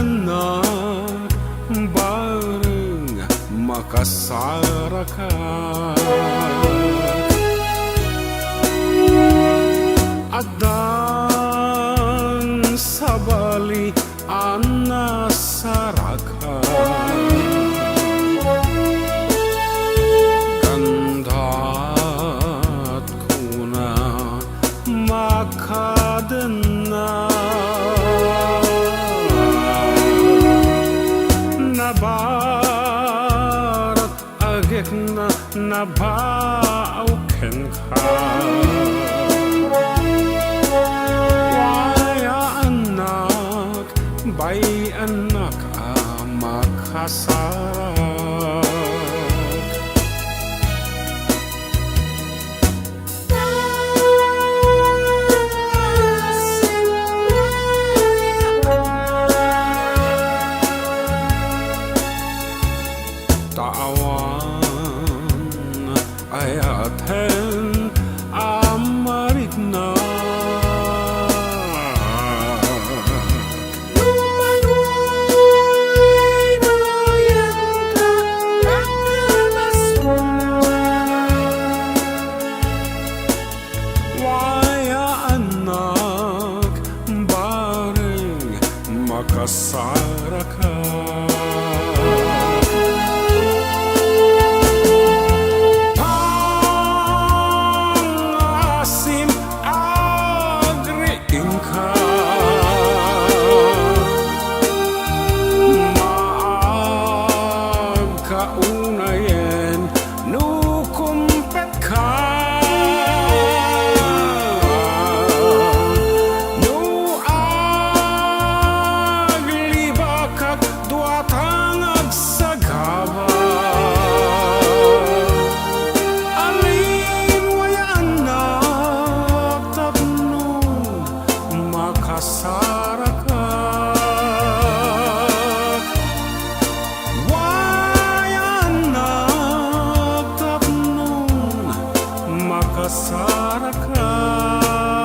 WAYAANNAK bareng makasarakan adan sabali anasarakan gandat kuna makadena nabarat agek na nabauken ka WAYAANNAK bay anak makasarak tawan ay aten amarit na WAYAANNAK bareng makasarakan kaunayen nukumpet ka nu aglibakak duatang agsagaba alin WAYAANNAK tapno makasarakan makasarakan